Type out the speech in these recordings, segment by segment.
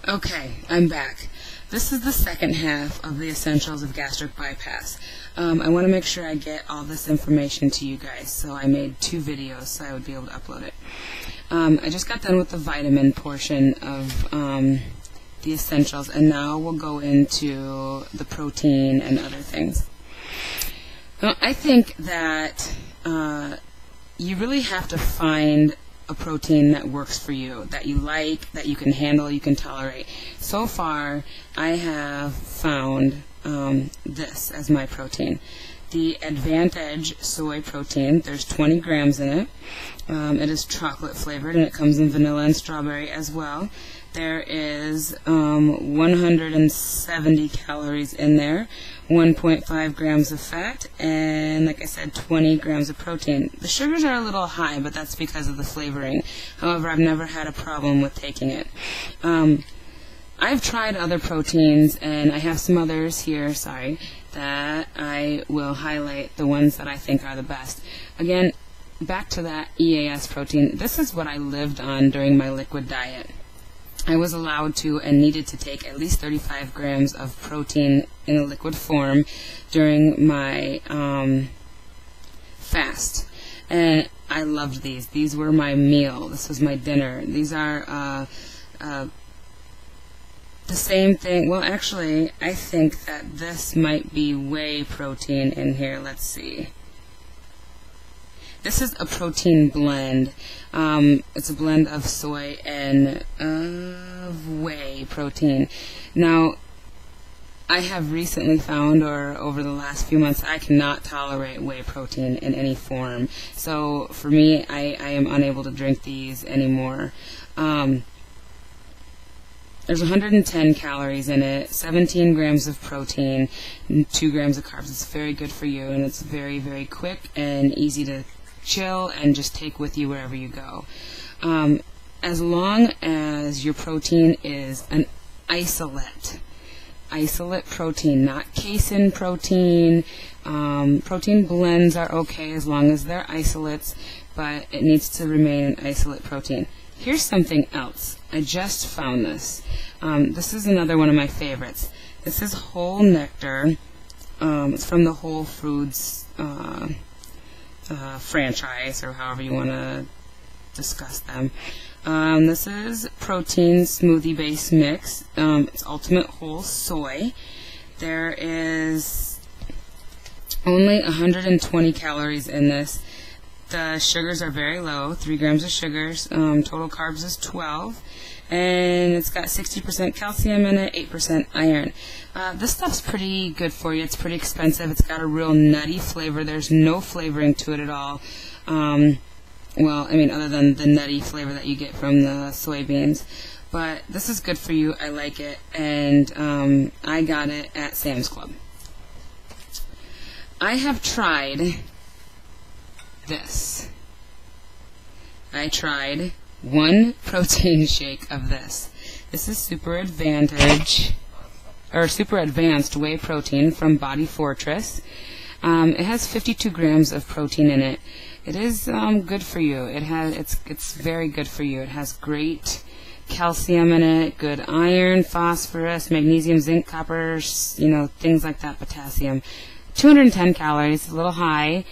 Okay, I'm back. This is the second half of the essentials of gastric bypass. I want to make sure I get all this information to you guys, so I made 2 videos so I would be able to upload it. I just got done with the vitamin portion of the essentials, and now we'll go into the protein and other things. Now, I think that you really have to find a protein that works for you, that you like, that you can handle, you can tolerate. So far, I have found this as my protein. The Advantage soy protein. There's 20 grams in it. It is chocolate flavored, and it comes in vanilla and strawberry as well. There is 170 calories in there, 1.5 grams of fat, and like I said, 20 grams of protein. The sugars are a little high, but that's because of the flavoring. However, I've never had a problem with taking it. I've tried other proteins, and I have some others here, that I will highlight the ones that I think are the best. Again, back to that EAS protein. This is what I lived on during my liquid diet. I was allowed to and needed to take at least 35 grams of protein in a liquid form during my fast. And I loved these. These were my meal. This was my dinner. These are the same thing. Well, actually, I think that this might be whey protein in here. Let's see. This is a protein blend. It's a blend of soy and of whey protein. Now, I have recently found, or over the last few months, I cannot tolerate whey protein in any form. So for me, I am unable to drink these anymore. There's 110 calories in it, 17 grams of protein, and 2 grams of carbs. It's very good for you, and it's very, very quick and easy to chill and just take with you wherever you go. As long as your protein is an isolate protein, not casein protein. Protein blends are okay as long as they're isolates, but it needs to remain an isolate protein. Here's something else. I just found this. This is another one of my favorites. This is whole nectar. It's from the Whole Foods franchise, or however you want to discuss them. This is protein smoothie base mix. It's ultimate whole soy. There is only 120 calories in this. The sugars are very low, 3 grams of sugars. Total carbs is 12. And it's got 60% calcium in it, 8% iron. This stuff's pretty good for you. It's pretty expensive. It's got a real nutty flavor. There's no flavoring to it at all. Well, I mean, other than the nutty flavor that you get from the soybeans. But this is good for you. I like it. And I got it at Sam's Club. I have tried this. I tried 1 protein shake of this. This is Super Advanced Whey Protein from Body Fortress. It has 52 grams of protein in it. It is good for you. It's very good for you. It has great calcium in it, good iron, phosphorus, magnesium, zinc, copper, things like that, potassium. 210 calories, a little high.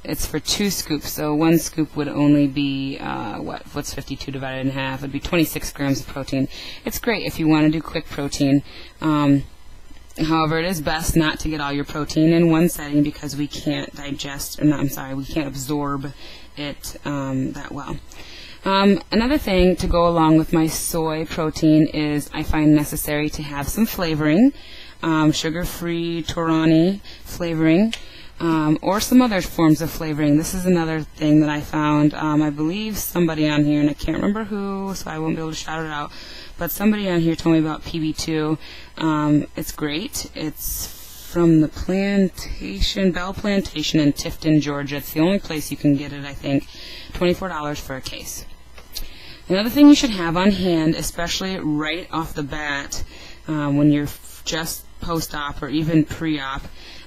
It's for 2 scoops, so 1 scoop would only be, what's 52 divided in half? It would be 26 grams of protein. It's great if you want to do quick protein. However, it is best not to get all your protein in one setting because we can't we can't absorb it that well. Another thing to go along with my soy protein is I find necessary to have some flavoring, sugar-free Torani flavoring. Or some other forms of flavoring. This is another thing that I found. I believe somebody on here, and I can't remember who, so I won't be able to shout it out, but somebody on here told me about PB2. It's great. It's from the Bell Plantation in Tifton, Georgia. It's the only place you can get it, I think. $24 for a case. Another thing you should have on hand, especially right off the bat, when you're just post-op or even pre-op,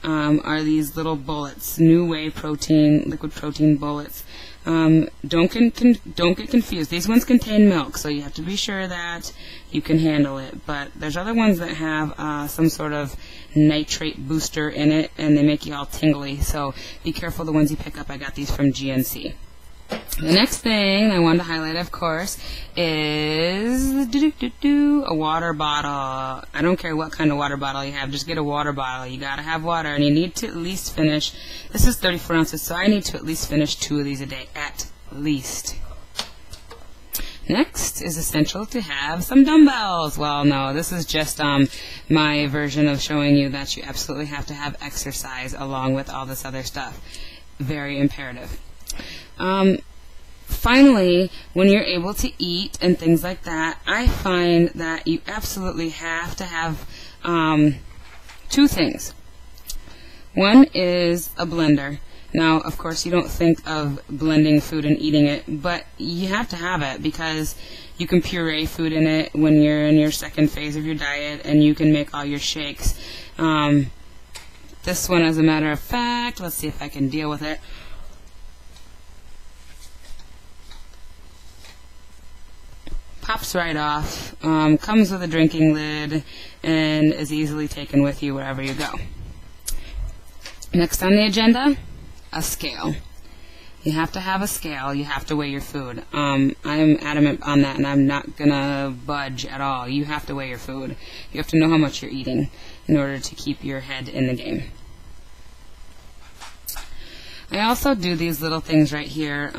are these little bullets, New Whey protein, liquid protein bullets. Don't get confused. These ones contain milk, so you have to be sure that you can handle it. But there's other ones that have some sort of nitrate booster in it, and they make you all tingly. So be careful the ones you pick up. I got these from GNC. The next thing I wanted to highlight, of course, is a water bottle. I don't care what kind of water bottle you have, just get a water bottle. You gotta have water, and you need to at least finish, this is 34 ounces, so I need to at least finish 2 of these a day, at least. Next is essential to have some dumbbells. Well, no, this is just my version of showing you that you absolutely have to have exercise along with all this other stuff. Very imperative. Finally, when you're able to eat and things like that, I find that you absolutely have to have 2 things. One is a blender. Now, of course, you don't think of blending food and eating it, but you have to have it because you can puree food in it when you're in your second phase of your diet, and you can make all your shakes. This one, as a matter of fact, let's see if I can deal with it. Pops right off, comes with a drinking lid, and is easily taken with you wherever you go. Next on the agenda, a scale. You have to have a scale. You have to weigh your food. I am adamant on that, and I'm not going to budge at all. You have to weigh your food. You have to know how much you're eating in order to keep your head in the game. I also do these little things right here.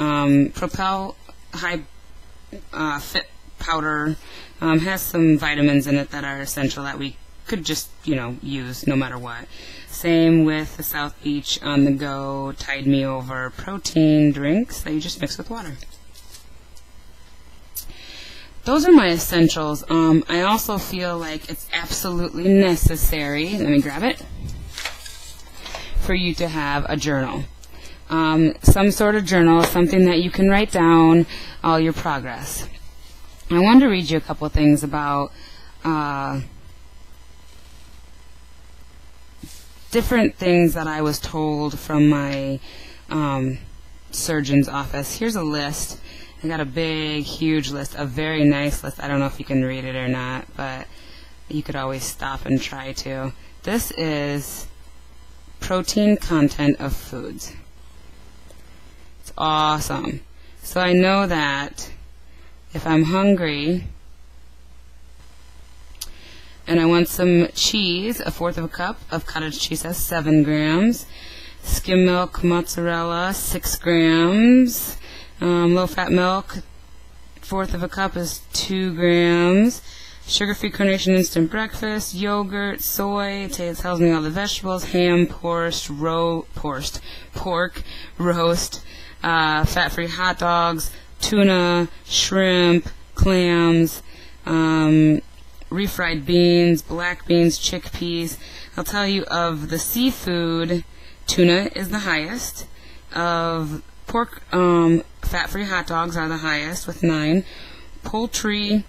Propel High Fit powder has some vitamins in it that are essential that we could just, use no matter what. Same with the South Beach On The Go Tide Me Over protein drinks that you just mix with water. Those are my essentials. I also feel like it's absolutely necessary, let me grab it, for you to have a journal. Some sort of journal, something that you can write down all your progress. I wanted to read you a couple of things about different things that I was told from my surgeon's office. Here's a list. I got a big, huge list, a very nice list. I don't know if you can read it or not, but you could always stop and try to. This is protein content of foods. It's awesome. So I know that if I'm hungry and I want some cheese, 1/4 of a cup of cottage cheese has 7 grams. Skim milk mozzarella, 6 grams. Low-fat milk, 1/4 of a cup is 2 grams. Sugar-free Carnation Instant Breakfast, yogurt, soy, it tells me all the vegetables, ham, pork, roast, fat-free hot dogs, tuna, shrimp, clams, refried beans, black beans, chickpeas. I'll tell you, of the seafood, tuna is the highest. Of pork, fat-free hot dogs are the highest with 9. Poultry,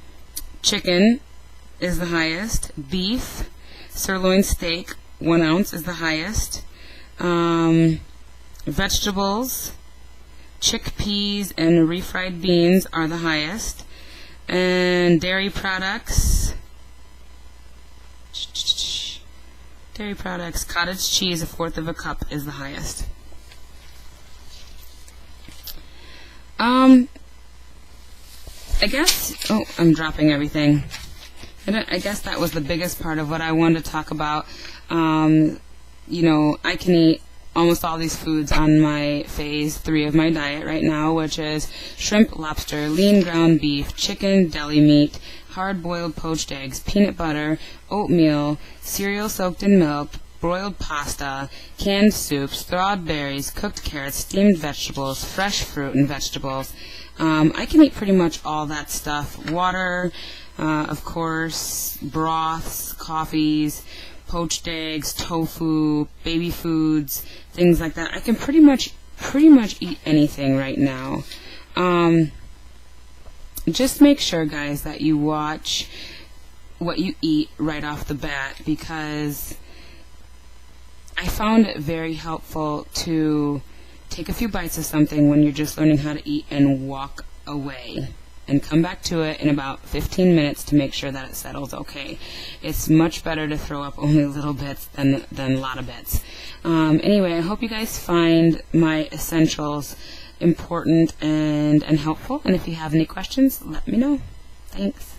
chicken is the highest. Beef, sirloin steak, 1 ounce is the highest. Vegetables, chickpeas and refried beans are the highest. And dairy products, cottage cheese, 1/4 of a cup is the highest. I guess, I'm dropping everything. I guess that was the biggest part of what I wanted to talk about. I can eat almost all these foods on my phase 3 of my diet right now, which is shrimp, lobster, lean ground beef, chicken, deli meat, hard-boiled poached eggs, peanut butter, oatmeal, cereal soaked in milk, broiled pasta, canned soups, thawed berries, cooked carrots, steamed vegetables, fresh fruit and vegetables. I can eat pretty much all that stuff. Water, of course, broths, coffees, poached eggs, tofu, baby foods, things like that. I can pretty much eat anything right now. Just make sure, guys, that you watch what you eat right off the bat, because I found it very helpful to take a few bites of something when you're just learning how to eat and walk away. And come back to it in about 15 minutes to make sure that it settles okay. It's much better to throw up only little bits than a lot of bits. Anyway, I hope you guys find my essentials important and helpful. And if you have any questions, let me know. Thanks.